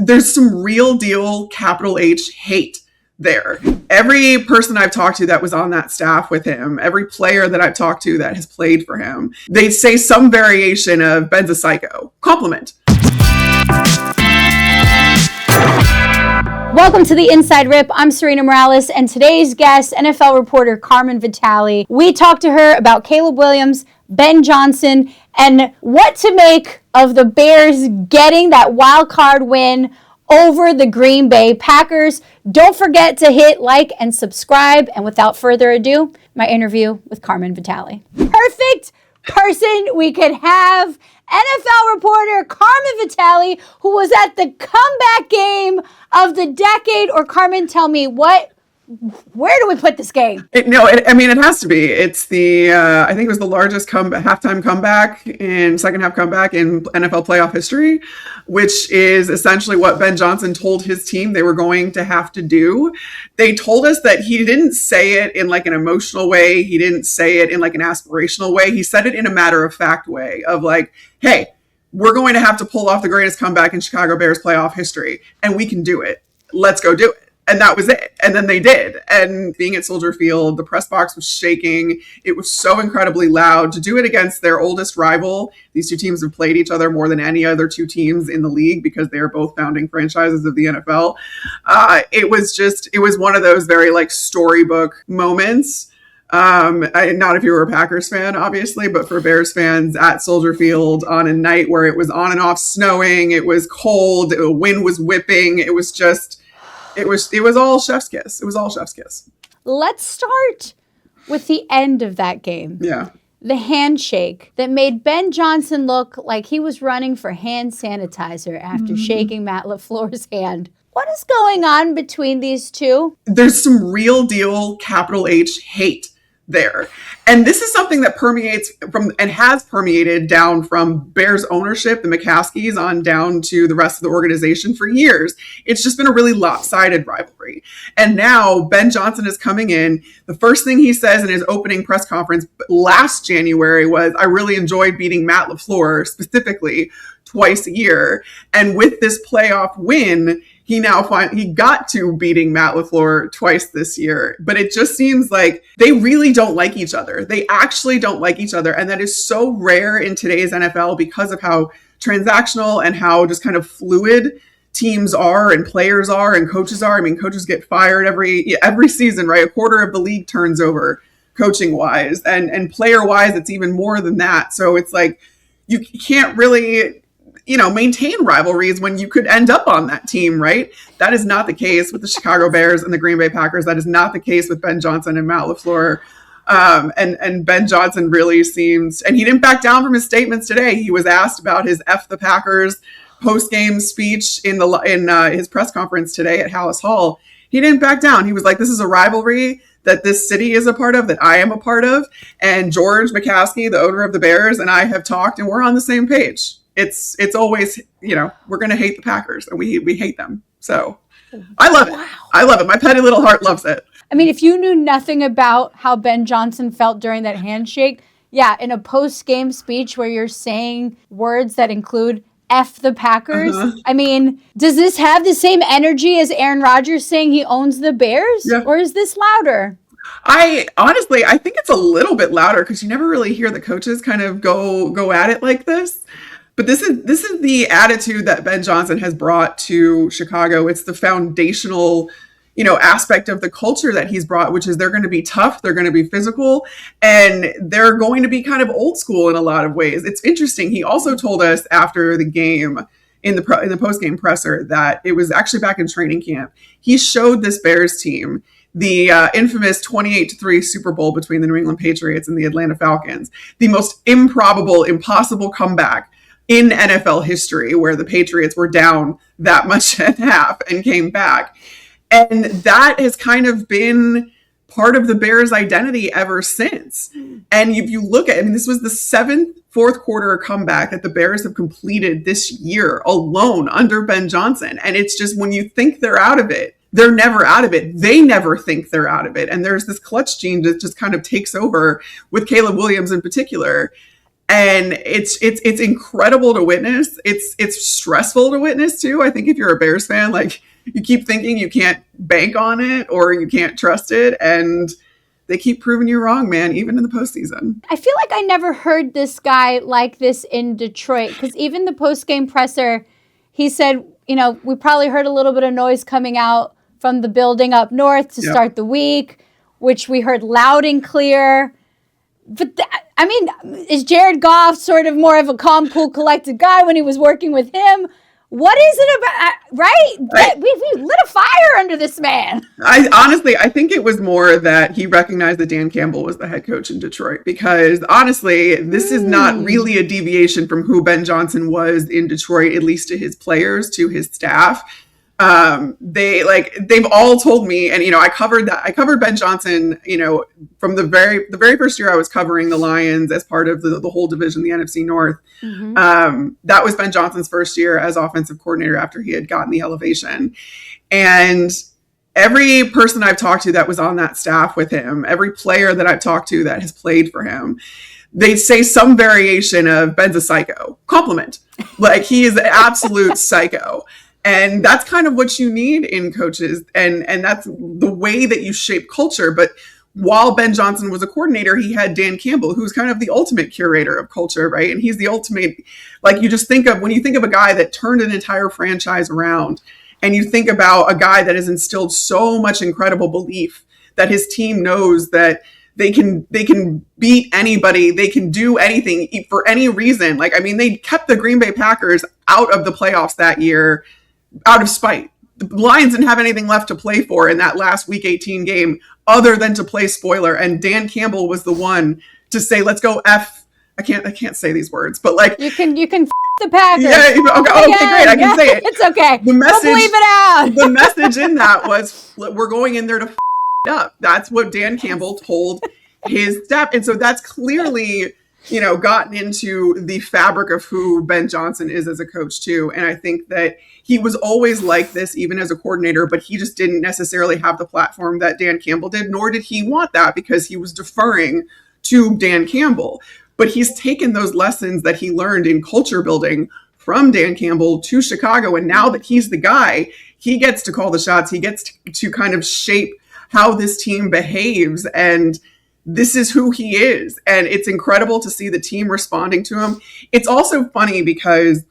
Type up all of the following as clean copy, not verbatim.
there's some real deal capital H hate there. Every person I've talked to that was on that staff with him, every player that I've talked to that has played for him, they say some variation of Ben's a psycho. Compliment. Welcome to the Inside Rip. I'm Sarina Morales, and today's guest, NFL reporter Carmen Vitali. We talked to her about Caleb Williams, Ben Johnson, and what to make of the Bears getting that wild card win over the Green Bay Packers. Don't forget to hit like and subscribe. And without further ado, my interview with Carmen Vitali. Perfect person we could have. NFL reporter Carmen Vitali, who was at the comeback game of the decade. Or Carmen, tell me, where do we put this game? It has to be. It's the, I think it was the largest halftime comeback in second half comeback in NFL playoff history, which is essentially what Ben Johnson told his team they were going to have to do. They told us that he didn't say it in like an emotional way. He didn't say it in like an aspirational way. He said it in a matter of fact way of like, hey, we're going to have to pull off the greatest comeback in Chicago Bears playoff history, and we can do it. Let's go do it. And that was it. And then they did. And being at Soldier Field, the press box was shaking. It was so incredibly loud. To do it against their oldest rival, these two teams have played each other more than any other two teams in the league because they are both founding franchises of the NFL. It was one of those very like storybook moments. Not if you were a Packers fan, obviously, but for Bears fans at Soldier Field on a night where it was on and off snowing, it was cold, the wind was whipping. It was all chef's kiss. It was all chef's kiss. Let's start with the end of that game. Yeah. The handshake that made Ben Johnson look like he was running for hand sanitizer after shaking Matt LaFleur's hand. What is going on between these two? There's some real deal capital H hate there. And this is something that permeates from and has permeated down from Bears ownership, the McCaskies, on down to the rest of the organization for years. It's just been a really lopsided rivalry. And now Ben Johnson is coming in. The first thing he says in his opening press conference last January was, I really enjoyed beating Matt LaFleur specifically twice a year. And with this playoff win, he got to beating Matt LaFleur twice this year. But it just seems like they really don't like each other. They actually don't like each other. And that is so rare in today's NFL because of how transactional and how just kind of fluid teams are and players are and coaches are. I mean, coaches get fired every season, right? A quarter of the league turns over coaching wise, and player wise, it's even more than that. So it's like, you can't really, maintain rivalries when you could end up on that team, right? That is not the case with the Chicago Bears and the Green Bay Packers. That is not the case with Ben Johnson and Matt LaFleur. And Ben Johnson really seems, and he didn't back down from his statements today. He was asked about his F the Packers post-game speech in his press conference today at Hallis Hall. He didn't back down. He was like, this is a rivalry that this city is a part of, that I am a part of. And George McCaskey, the owner of the Bears, and I have talked, and we're on the same page. It's always, we're going to hate the Packers, and we hate them. So I love it. Wow. I love it. My petty little heart loves it. I mean, if you knew nothing about how Ben Johnson felt during that handshake, yeah, in a post-game speech where you're saying words that include F the Packers. I mean, does this have the same energy as Aaron Rodgers saying he owns the Bears? Yeah. Or is this louder? I think it's a little bit louder because you never really hear the coaches kind of go at it like this. But this is the attitude that Ben Johnson has brought to Chicago. It's the foundational, aspect of the culture that he's brought, which is they're going to be tough, they're going to be physical, and they're going to be kind of old school in a lot of ways. It's interesting. He also told us after the game in the post-game presser that it was actually back in training camp. He showed this Bears team the infamous 28-3 Super Bowl between the New England Patriots and the Atlanta Falcons, the most improbable, impossible comeback in NFL history, where the Patriots were down that much at half and came back. And that has kind of been part of the Bears' identity ever since. And if you look at, this was the seventh fourth quarter comeback that the Bears have completed this year alone under Ben Johnson. And it's just, when you think they're out of it, they're never out of it. They never think they're out of it. And there's this clutch gene that just kind of takes over with Caleb Williams in particular. And it's incredible to witness. It's stressful to witness too. I think if you're a Bears fan, like you keep thinking you can't bank on it or you can't trust it, and they keep proving you wrong, man, even in the postseason. I feel like I never heard this guy like this in Detroit, because even the post-game presser, he said, you know, we probably heard a little bit of noise coming out from the building up north to start the week, which we heard loud and clear. But I mean, is Jared Goff sort of more of a calm, cool, collected guy when he was working with him? What is it about, right? We lit a fire under this man. I think it was more that he recognized that Dan Campbell was the head coach in Detroit, because honestly, this is not really a deviation from who Ben Johnson was in Detroit, at least to his players, to his staff. They've all told me, and, you know, I covered Ben Johnson, you know, from the very first year I was covering the Lions as part of the whole division, the NFC North. That was Ben Johnson's first year as offensive coordinator after he had gotten the elevation. And every person I've talked to that was on that staff with him, every player that I've talked to that has played for him, they say some variation of Ben's a psycho. Compliment. Like, he is an absolute psycho. And that's kind of what you need in coaches. And that's the way that you shape culture. But while Ben Johnson was a coordinator, he had Dan Campbell, who's kind of the ultimate curator of culture, right? And he's the ultimate, like, you just think of, when you think of a guy that turned an entire franchise around, and you think about a guy that has instilled so much incredible belief that his team knows that they can beat anybody, they can do anything for any reason. Like, I mean, they kept the Green Bay Packers out of the playoffs that year out of spite. The Lions didn't have anything left to play for in that last Week 18 game other than to play spoiler. And Dan Campbell was the one to say, let's go F. I can't say these words, but like, you can f the Packers. Yeah, okay, great. I can say it. It's okay. The message, we'll leave it out. The message in that was, we're going in there to up. That's what Dan Campbell told his staff. And so that's clearly, you know, gotten into the fabric of who Ben Johnson is as a coach too. And I think that he was always like this, even as a coordinator, but he just didn't necessarily have the platform that Dan Campbell did, nor did he want that, because he was deferring to Dan Campbell. But he's taken those lessons that he learned in culture building from Dan Campbell to Chicago. And now that he's the guy, he gets to call the shots. He gets to kind of shape how this team behaves. And this is who he is. And it's incredible to see the team responding to him. It's also funny because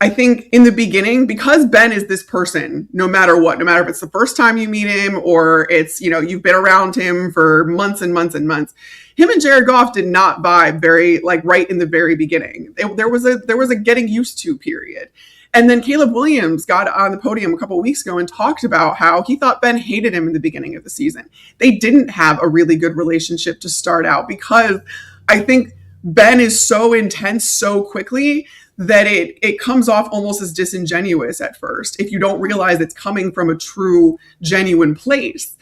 I think in the beginning, because Ben is this person, no matter what, no matter if it's the first time you meet him or it's, you know, you've been around him for months and months and months, him and Jared Goff did not vibe right in the very beginning. There was a getting used to period. And then Caleb Williams got on the podium a couple of weeks ago and talked about how he thought Ben hated him in the beginning of the season. They didn't have a really good relationship to start out, because I think Ben is so intense so quickly that it comes off almost as disingenuous at first if you don't realize it's coming from a true, genuine place.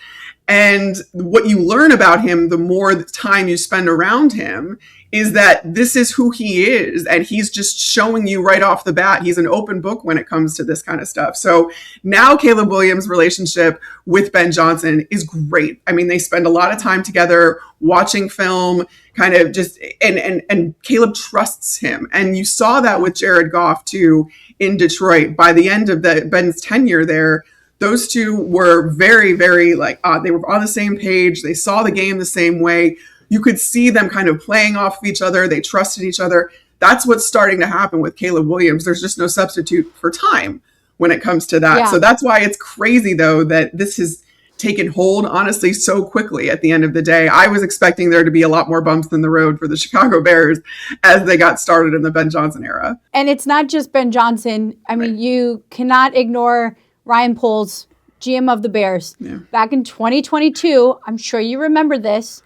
And what you learn about him, the more time you spend around him, is that this is who he is. And he's just showing you right off the bat, he's an open book when it comes to this kind of stuff. So now Caleb Williams' relationship with Ben Johnson is great. I mean, they spend a lot of time together watching film, kind of just, and Caleb trusts him. And you saw that with Jared Goff too in Detroit. By the end of Ben's tenure there, those two were very, very they were on the same page. They saw the game the same way. You could see them kind of playing off of each other. They trusted each other. That's what's starting to happen with Caleb Williams. There's just no substitute for time when it comes to that. Yeah. So that's why it's crazy, though, that this has taken hold, honestly, so quickly at the end of the day. I was expecting there to be a lot more bumps in the road for the Chicago Bears as they got started in the Ben Johnson era. And it's not just Ben Johnson. I mean, you cannot ignore Ryan Poles, GM of the Bears. Yeah. Back in 2022, I'm sure you remember this,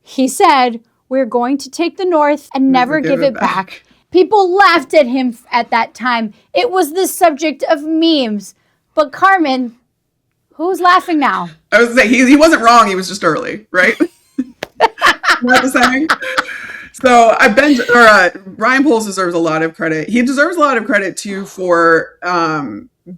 he said, we're going to take the North and never give it back. People laughed at him at that time. It was the subject of memes. But Carmen, who's laughing now? I was saying, he wasn't wrong. He was just early, right? Not the saying. So Ryan Poles deserves a lot of credit. He deserves a lot of credit too for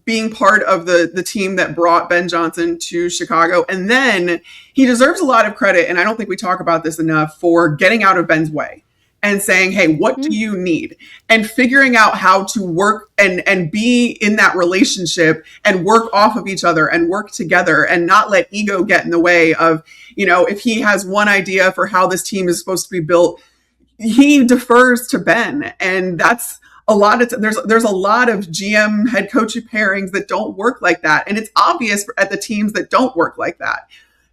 being part of the team that brought Ben Johnson to Chicago. And then he deserves a lot of credit, and I don't think we talk about this enough, for getting out of Ben's way. and saying, hey, what do you need? And figuring out how to work and be in that relationship and work off of each other and work together and not let ego get in the way of, if he has one idea for how this team is supposed to be built, he defers to Ben. And that's a lot of, there's a lot of GM head coach pairings that don't work like that. And it's obvious at the teams that don't work like that.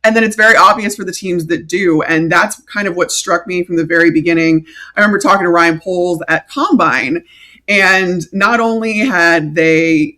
And then it's very obvious for the teams that do. And that's kind of what struck me from the very beginning. I remember talking to Ryan Poles at Combine, and not only had they,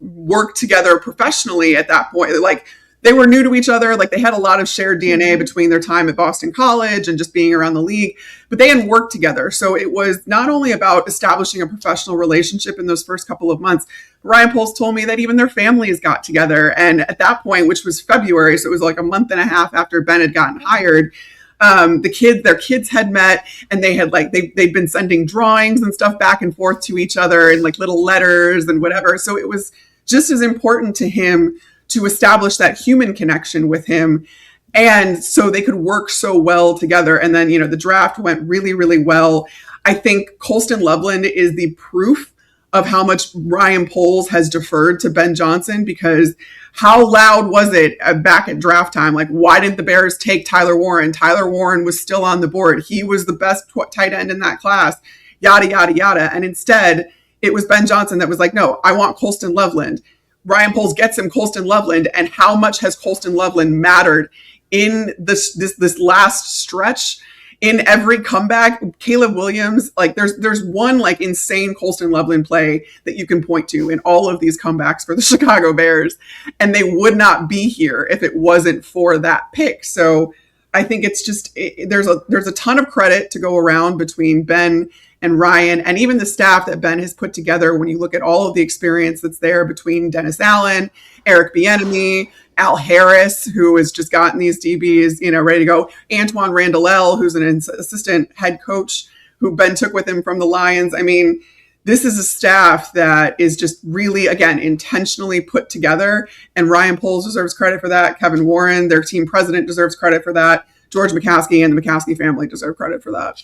worked together professionally at that point, like they were new to each other. Like they had a lot of shared DNA between their time at Boston College and just being around the league, but they hadn't worked together. So it was not only about establishing a professional relationship in those first couple of months. Ryan Poles told me that even their families got together. And at that point, which was February, so it was like a month and a half after Ben had gotten hired, their kids had met, and they had they'd been sending drawings and stuff back and forth to each other and like little letters and whatever. So it was just as important to him to establish that human connection with him. And so they could work so well together. And then, the draft went really, really well. I think Colston Loveland is the proof of how much Ryan Poles has deferred to Ben Johnson, because how loud was it back at draft time? Like, why didn't the Bears take Tyler Warren? Tyler Warren was still on the board. He was the best tight end in that class, yada, yada, yada. And instead, it was Ben Johnson that was like, no, I want Colston Loveland. Ryan Poles gets him Colston Loveland. And how much has Colston Loveland mattered in this last stretch? In every comeback, Caleb Williams, like there's one like insane Colston Loveland play that you can point to in all of these comebacks for the Chicago Bears, and they would not be here if it wasn't for that pick. So I think it's just there's a ton of credit to go around between Ben and Ryan, and even the staff that Ben has put together. When you look at all of the experience that's there between Dennis Allen, Eric Bieniemy, Al Harris, who has just gotten these DBs, ready to go. Antoine Randall, who's an assistant head coach who Ben took with him from the Lions. I mean, this is a staff that is just really, again, intentionally put together. And Ryan Poles deserves credit for that. Kevin Warren, their team president, deserves credit for that. George McCaskey and the McCaskey family deserve credit for that.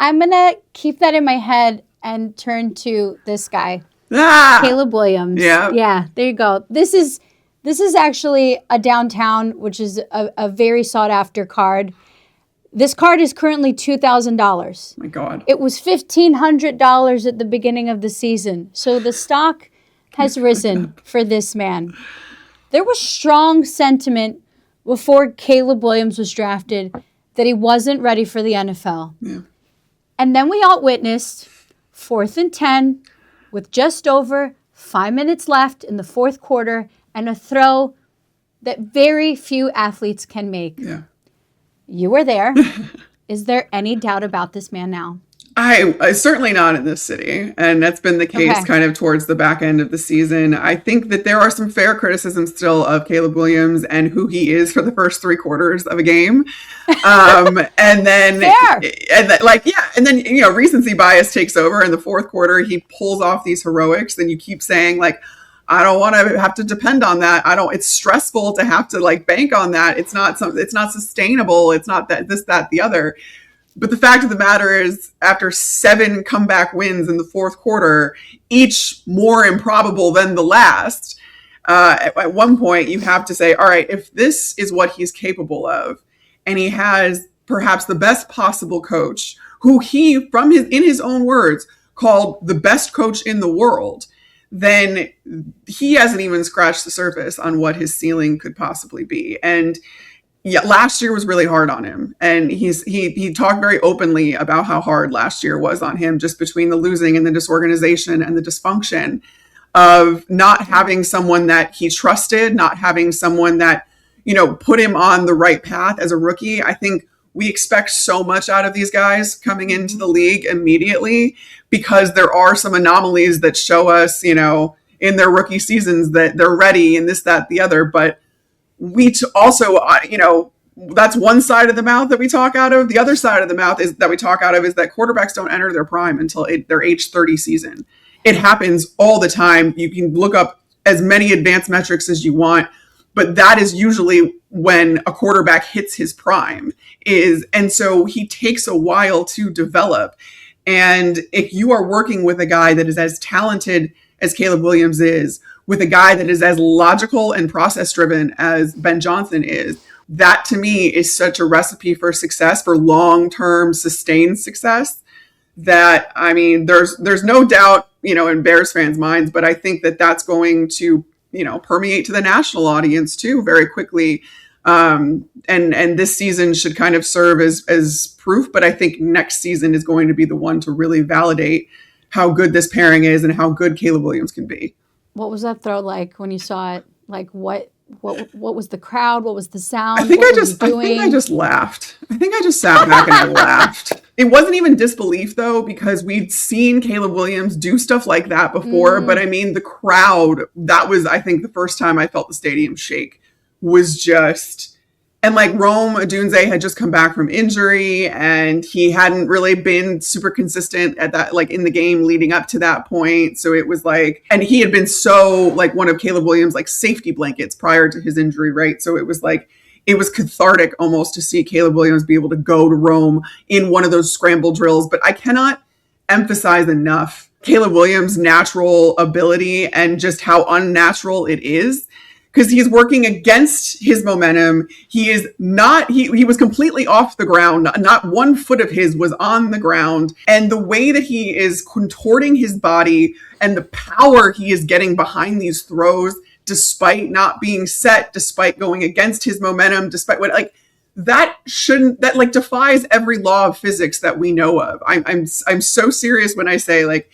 I'm going to keep that in my head and turn to this guy, Caleb Williams. Yeah, there you go. This is actually a downtown, which is a very sought after card. This card is currently $2,000. My God. It was $1,500 at the beginning of the season. So the stock has risen for this man. There was strong sentiment before Caleb Williams was drafted that he wasn't ready for the NFL. Yeah. And then we all witnessed 4th and 10 with just over 5 minutes left in the fourth quarter and a throw that very few athletes can make. Yeah. You were there. Is there any doubt about this man now? I certainly not in this city. And that's been the case kind of towards the back end of the season. I think that there are some fair criticisms still of Caleb Williams and who he is for the first 3 quarters of a game. And then, recency bias takes over in the fourth quarter. He pulls off these heroics. Then you keep saying like, I don't want to have to depend on that. It's stressful to have to like bank on that. It's not sustainable. It's not this, that, the other. But the fact of the matter is, after 7 comeback wins in the fourth quarter, each more improbable than the last, at one point you have to say, all right, if this is what he's capable of, and he has perhaps the best possible coach, who he, in his own words, called the best coach in the world, then he hasn't even scratched the surface on what his ceiling could possibly be. And yeah, last year was really hard on him. And he talked very openly about how hard last year was on him, just between the losing and the disorganization and the dysfunction of not having someone that he trusted, not having someone that, put him on the right path as a rookie. I think we expect so much out of these guys coming into the league immediately, because there are some anomalies that show us, in their rookie seasons that they're ready and this, that, the other. But we also, that's one side of the mouth that we talk out of. The other side of the mouth is that quarterbacks don't enter their prime until their age 30 season. It happens all the time. You can look up as many advanced metrics as you want. but that is usually when a quarterback hits his prime and so he takes a while to develop. And if you are working with a guy that is as talented as Caleb Williams is, with a guy that is as logical and process driven as Ben Johnson is, that to me is such a recipe for success, for long-term sustained success, that, I mean, there's no doubt, in Bears fans' minds, but I think that that's going to, permeate to the national audience too very quickly. And this season should kind of serve as proof, but I think next season is going to be the one to really validate how good this pairing is and how good Caleb Williams can be. What was that throw like when you saw it? Like what was the crowd? What was the sound? I think I just laughed. I think I just sat back and I laughed. It wasn't even disbelief though, because we'd seen Caleb Williams do stuff like that before. But I mean, the crowd, that was, I think, the first time I felt the stadium shake, was just, and like Rome Odunze had just come back from injury and he hadn't really been super consistent at that, like in the game leading up to that point. So it was like, and he had been so like one of Caleb Williams' like safety blankets prior to his injury, right? So it was like, it was cathartic almost to see Caleb Williams be able to go to Rome in one of those scramble drills. But I cannot emphasize enough Caleb Williams' natural ability and just how unnatural it is, because he's working against his momentum. He is not, he was completely off the ground. Not one foot of his was on the ground. And the way that he is contorting his body and the power he is getting behind these throws, despite not being set, despite going against his momentum, despite what, like, that like defies every law of physics that we know of. I'm so serious when I say, like,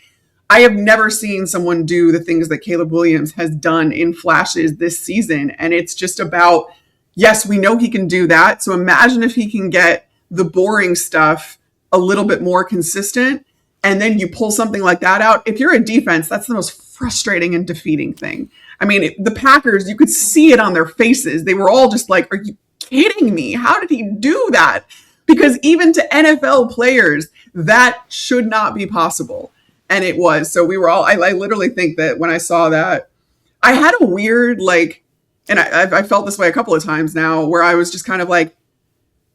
I have never seen someone do the things that Caleb Williams has done in flashes this season. And it's just about, yes, we know he can do that. So imagine if he can get the boring stuff a little bit more consistent, and then you pull something like that out. If you're a defense, that's the most frustrating and defeating thing. I mean, the Packers, you could see it on their faces. They were all just like, are you kidding me? How did he do that? Because even to NFL players, that should not be possible. And it was. So we were all, I literally think that when I saw that, I had a weird, like, and I felt this way a couple of times now, where I was just kind of like,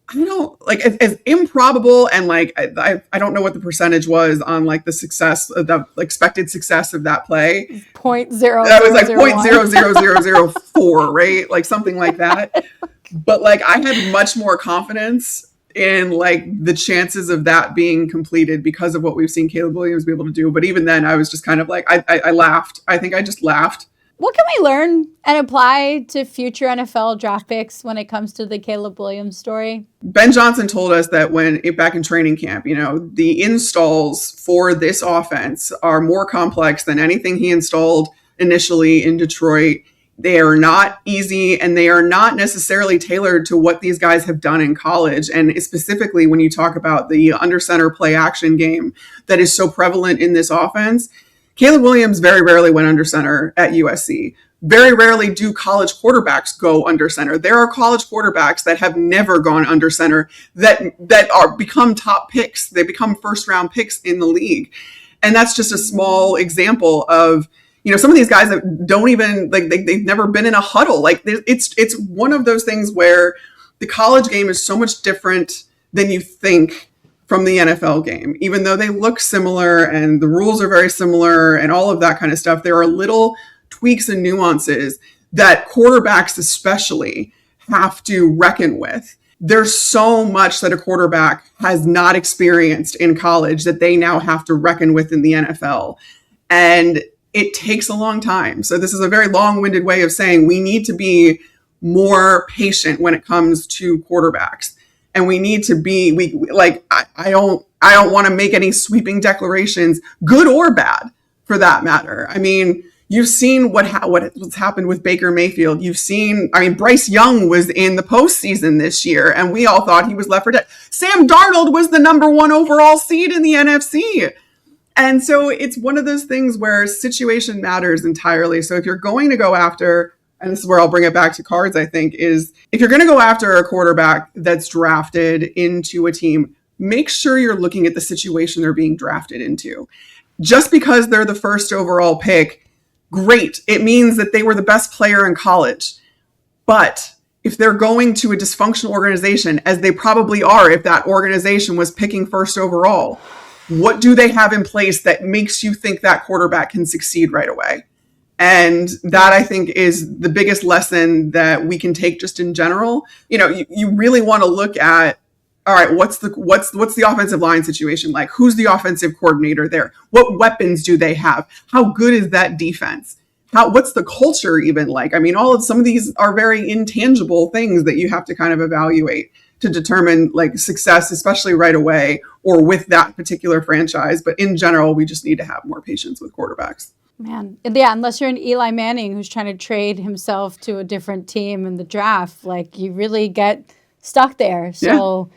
I don't, like, as improbable, and like, I don't know what the percentage was on like the success of the expected success of that play. 0.0. That was like 0.00004, right? Like something like that. But like, I had much more confidence in like the chances of that being completed because of what we've seen Caleb Williams be able to do. But even then, I was just kind of like, I laughed. I think I just laughed. What can we learn and apply to future NFL draft picks when it comes to the Caleb Williams story? Ben Johnson told us that back in training camp, the installs for this offense are more complex than anything he installed initially in Detroit. They are not easy, and they are not necessarily tailored to what these guys have done in college. And specifically when you talk about the under center play action game that is so prevalent in this offense, Caleb Williams very rarely went under center at USC. Very rarely do college quarterbacks go under center. There are college quarterbacks that have never gone under center that are become top picks. They become first round picks in the league. And that's just a small example of, some of these guys that don't even, like, they've never been in a huddle. Like, it's one of those things where the college game is so much different than you think from the NFL game. Even though they look similar and the rules are very similar and all of that kind of stuff, there are little tweaks and nuances that quarterbacks especially have to reckon with. There's so much that a quarterback has not experienced in college that they now have to reckon with in the NFL. And it takes a long time. So this is a very long-winded way of saying we need to be more patient when it comes to quarterbacks. And we need to be, I don't want to make any sweeping declarations, good or bad, for that matter. I mean, you've seen what's happened with Baker Mayfield. You've seen, Bryce Young was in the postseason this year, and we all thought he was left for dead. Sam Darnold was the #1 overall seed in the NFC. And so it's one of those things where situation matters entirely. So if you're going to go after, and this is where I'll bring it back to cards, I think, is if you're going to go after a quarterback that's drafted into a team, make sure you're looking at the situation they're being drafted into. Just because they're the first overall pick, great. It means that they were the best player in college. But if they're going to a dysfunctional organization, as they probably are if that organization was picking first overall, what do they have in place that makes you think that quarterback can succeed right away? And that, I think, is the biggest lesson that we can take just in general. You really want to look at, all right, what's the offensive line situation like? Who's the offensive coordinator there? What weapons do they have? How good is that defense? What's the culture even like? I mean, some of these are very intangible things that you have to kind of evaluate to determine like success, especially right away or with that particular franchise. But in general, we just need to have more patience with quarterbacks. Man, yeah, unless you're an Eli Manning who's trying to trade himself to a different team in the draft, like you really get stuck there. So,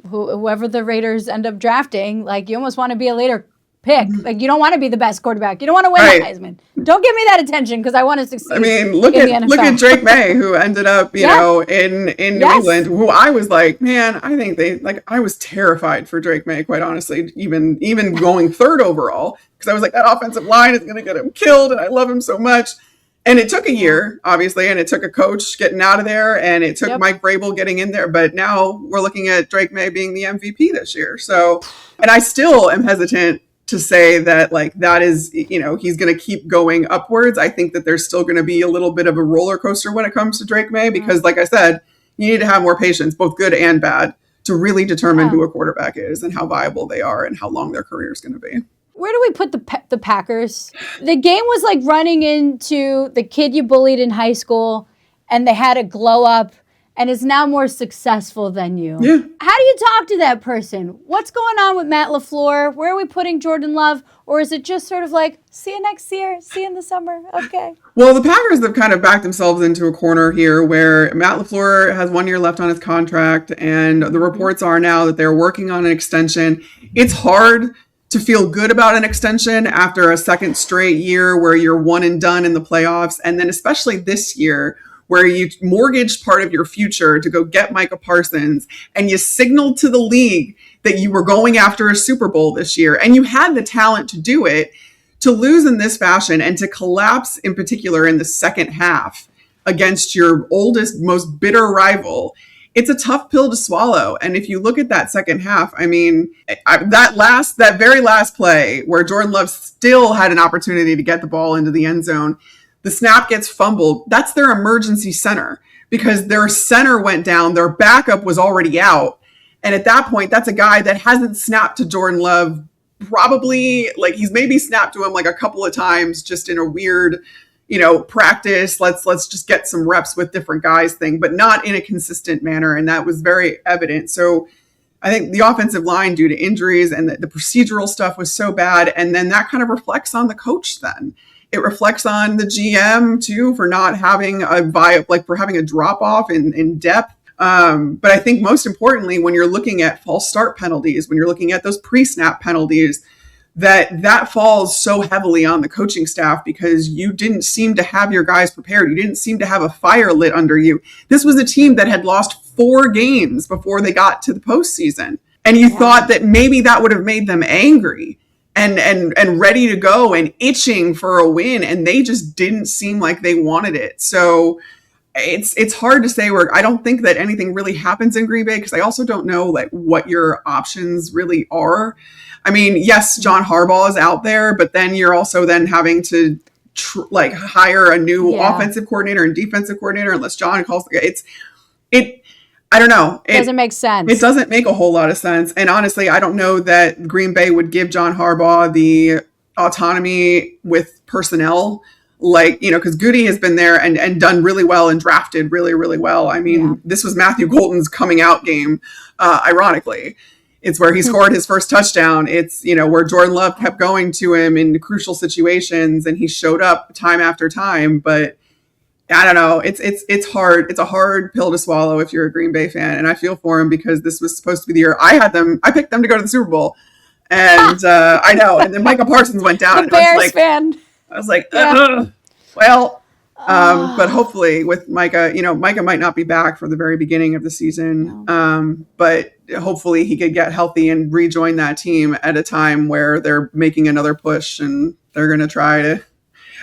whoever the Raiders end up drafting, like you almost want to be a later pick. Like you don't want to be the best quarterback. You don't want to win the Heisman. Don't give me that attention because I want to succeed. I mean, look at Drake May, who ended up, in New England, who I was like, man, I think I was terrified for Drake May, quite honestly, even going third overall, because I was like, that offensive line is going to get him killed, and I love him so much. And it took a year, obviously, and it took a coach getting out of there, and it took Mike Vrabel getting in there. But now we're looking at Drake May being the MVP this year. So, and I still am hesitant to say that like that is, he's going to keep going upwards. I think that there's still going to be a little bit of a roller coaster when it comes to Drake May, because like I said, you need to have more patience, both good and bad, to really determine who a quarterback is and how viable they are and how long their career is going to be. Where do we put the Packers? The game was like running into the kid you bullied in high school, and they had a glow up and is now more successful than you. Yeah. How do you talk to that person? What's going on with Matt LaFleur? Where are we putting Jordan Love? Or is it just sort of like, see you next year, see you in the summer, okay? Well, the Packers have kind of backed themselves into a corner here where Matt LaFleur has 1 year left on his contract, and the reports are now that they're working on an extension. It's hard to feel good about an extension after a second straight year where you're one and done in the playoffs, and then especially this year, where you mortgaged part of your future to go get Micah Parsons, and you signaled to the league that you were going after a Super Bowl this year, and you had the talent to do it, to lose in this fashion and to collapse in particular in the second half against your oldest, most bitter rival. It's a tough pill to swallow. And if you look at that second half, I mean, that very last play where Jordan Love still had an opportunity to get the ball into the end zone, the snap gets fumbled. That's their emergency center, because their center went down. Their backup was already out. And at that point, that's a guy that hasn't snapped to Jordan Love. Probably like he's maybe snapped to him like a couple of times just in a weird, practice. Let's just get some reps with different guys thing, but not in a consistent manner. And that was very evident. So I think the offensive line, due to injuries and the procedural stuff, was so bad. And then that kind of reflects on the coach then. It reflects on the GM too, for not having for having a drop off in depth. But I think most importantly, when you're looking at false start penalties, when you're looking at those pre-snap penalties, that falls so heavily on the coaching staff, because you didn't seem to have your guys prepared. You didn't seem to have a fire lit under you. This was a team that had lost 4 games before they got to the postseason. And you thought that maybe that would have made them angry and ready to go and itching for a win. And they just didn't seem like they wanted it. So it's hard to say I don't think that anything really happens in Green Bay, because I also don't know like what your options really are. I mean, yes, John Harbaugh is out there, but then you're also then having to hire a new offensive coordinator and defensive coordinator, unless John calls it. I don't know. It doesn't make sense. It doesn't make a whole lot of sense. And honestly, I don't know that Green Bay would give John Harbaugh the autonomy with personnel, because Goody has been there and done really well and drafted really, really well. I mean, This was Matthew Golden's coming out game, ironically. It's where he scored his first touchdown. It's, where Jordan Love kept going to him in crucial situations, and he showed up time after time. But I don't know. It's hard. It's a hard pill to swallow if you're a Green Bay fan. And I feel for him, because this was supposed to be the year I picked them to go to the Super Bowl. And I know. And then Micah Parsons went down. The Bears fan. I was like, well, but hopefully with Micah, Micah might not be back for the very beginning of the season. But hopefully he could get healthy and rejoin that team at a time where they're making another push, and they're going to try to,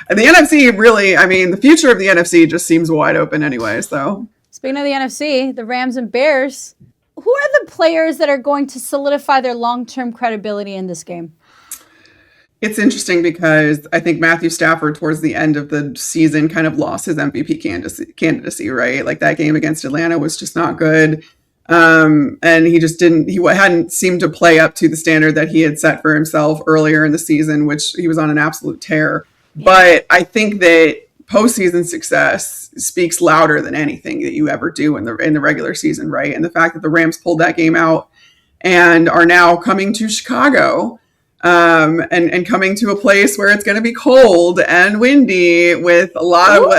And the NFC really, I mean, the future of the NFC just seems wide open anyway. So Speaking of the NFC, the Rams and Bears, who are the players that are going to solidify their long-term credibility in this game? it's interesting because I think Matthew Stafford towards the end of the season kind of lost his MVP candidacy, right? Like that game against Atlanta was just not good. And he hadn't seemed to play up to the standard that he had set for himself earlier in the season, which he was on an absolute tear. Yeah. But I think that postseason success speaks louder than anything that you ever do in the regular season, right? And the fact that the Rams pulled that game out and are now coming to Chicago, and coming to a place where it's going to be cold and windy with a lot of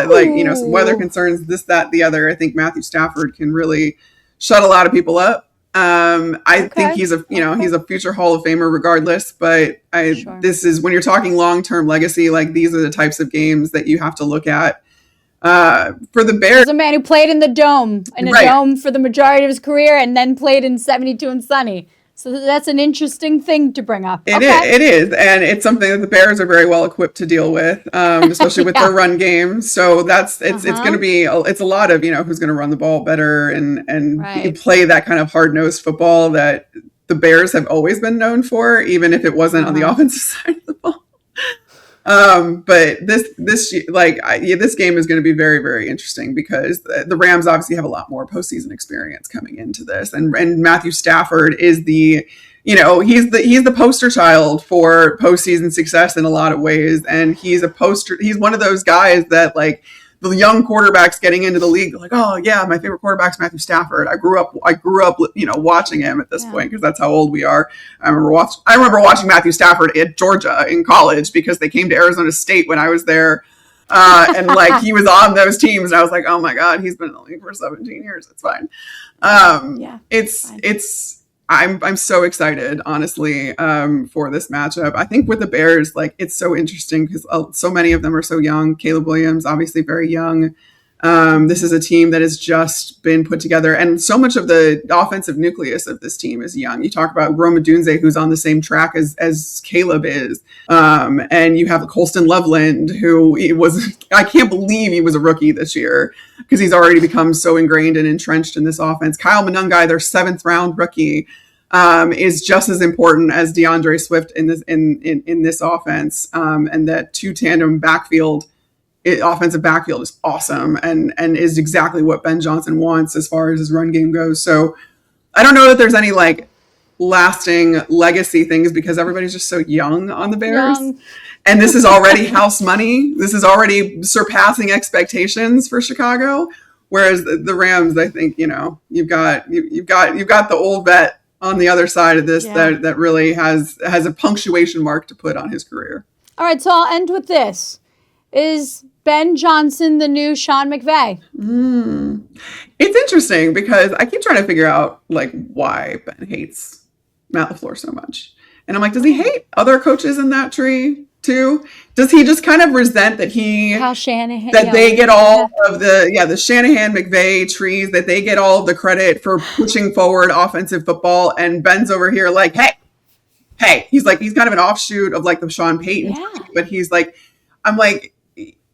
some weather concerns, this, that, the other. I think Matthew Stafford can really shut a lot of people up. I think he's a future Hall of Famer regardless, but this is when you're talking long-term legacy, like these are the types of games that you have to look at. For the Bears, there's a man who played in the dome, dome for the majority of his career and then played in 72 and sunny. So that's an interesting thing to bring up. It is. And it's something that the Bears are very well equipped to deal with, especially with their run game. So it's going to be, it's a lot of, who's going to run the ball better and play that kind of hard-nosed football that the Bears have always been known for, even if it wasn't on the offensive side of the ball. But this game is going to be very, very interesting because the Rams obviously have a lot more postseason experience coming into this, and Matthew Stafford is he's the poster child for postseason success in a lot of ways, and he's one of those guys that like the young quarterbacks getting into the league, like, oh yeah, my favorite quarterback's Matthew Stafford. I grew up, watching him at this point because that's how old we are. I remember watching Matthew Stafford at Georgia in college because they came to Arizona State when I was there, and like he was on those teams, and I was like, oh my god, he's been in the league for 17 years. It's fine. I'm so excited, honestly, for this matchup. I think with the Bears, like, it's so interesting because so many of them are so young. Caleb Williams, obviously very young. This is a team that has just been put together, and so much of the offensive nucleus of this team is young. You talk about Rome Odunze, who's on the same track as Caleb is, and you have Colston Loveland, who I can't believe he was a rookie this year because he's already become so ingrained and entrenched in this offense. Kyle Monangai, their 7th round rookie, is just as important as DeAndre Swift in this offense, and that two tandem offensive backfield is awesome and is exactly what Ben Johnson wants as far as his run game goes. So I don't know that there's any like lasting legacy things because everybody's just so young on the Bears. And this is already house money. This is already surpassing expectations for Chicago. Whereas the Rams, I think, you've got the old vet on the other side of this that really has a punctuation mark to put on his career. All right, so I'll end with this. Is Ben Johnson the new Sean McVay? It's interesting because I keep trying to figure out like why Ben hates Matt LaFleur so much. And I'm like, does he hate other coaches in that tree too? Does he just kind of resent that they get all of the Shanahan McVay trees, that they get all of the credit for pushing forward offensive football, and Ben's over here like, hey, he's kind of an offshoot of like the Sean Payton tree, but he's like, I'm like,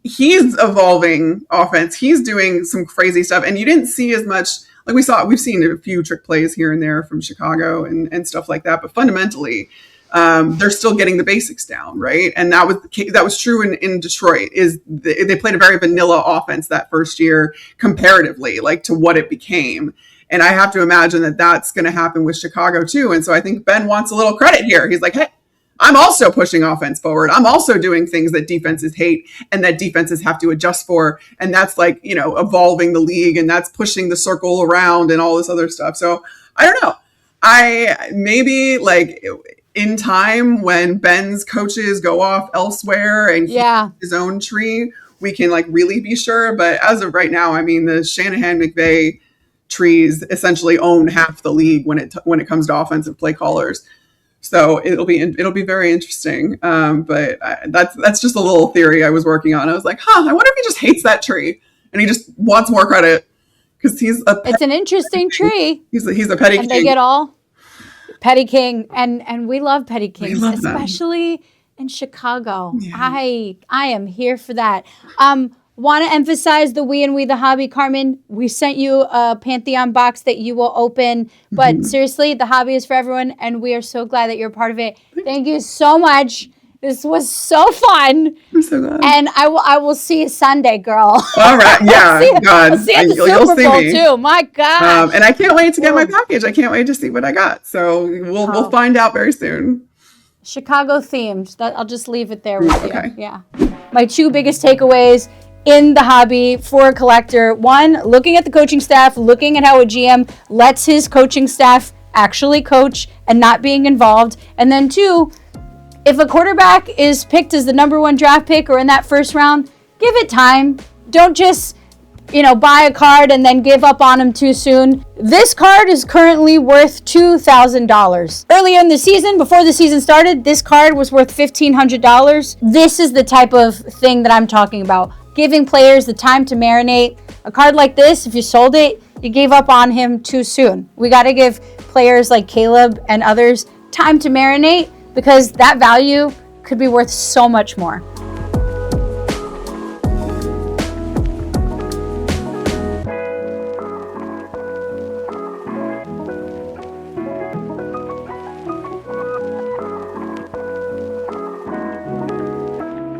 he's evolving offense. He's doing some crazy stuff. And you didn't see as much, like we've seen a few trick plays here and there from Chicago and stuff like that. But fundamentally, they're still getting the basics down, right? And that was true in Detroit. They played a very vanilla offense that first year comparatively, like to what it became. And I have to imagine that that's going to happen with Chicago too. And so I think Ben wants a little credit here. He's like, hey, I'm also pushing offense forward. I'm also doing things that defenses hate and that defenses have to adjust for. And that's like, evolving the league, and that's pushing the circle around and all this other stuff. So I don't know. Maybe like in time when Ben's coaches go off elsewhere and he has his own tree, we can like really be sure. But as of right now, I mean, the Shanahan McVay trees essentially own half the league when it comes to offensive play callers. So it'll be very interesting. But that's just a little theory I was working on. I was like, I wonder if he just hates that tree and he just wants more credit because it's an interesting tree. He's a petty king. They get all petty king, and we love petty kings, especially in Chicago. Yeah. I am here for that. Want to emphasize the We the Hobby, Carmen. We sent you a Pantheon box that you will open. But seriously, the hobby is for everyone, and we are so glad that you're a part of it. Thank you so much. This was so fun. I'm so glad. And I will see you Sunday, girl. All right. Yeah. God. I'll see you at the You'll Super see Bowl, me. too. My God. And I can't wait to get my package. I can't wait to see what I got. So we'll find out very soon. Chicago themed. I'll just leave it there with Okay. you. Yeah. My two biggest takeaways in the hobby for a collector. One, looking at the coaching staff, looking at how a GM lets his coaching staff actually coach and not being involved. And then two, if a quarterback is picked as the number one draft pick or in that first round, give it time. Don't just, buy a card and then give up on him too soon. This card is currently worth $2,000. Earlier in the season, before the season started, this card was worth $1,500. This is the type of thing that I'm talking about. Giving players the time to marinate. A card like this, if you sold it, you gave up on him too soon. We got to give players like Caleb and others time to marinate because that value could be worth so much more.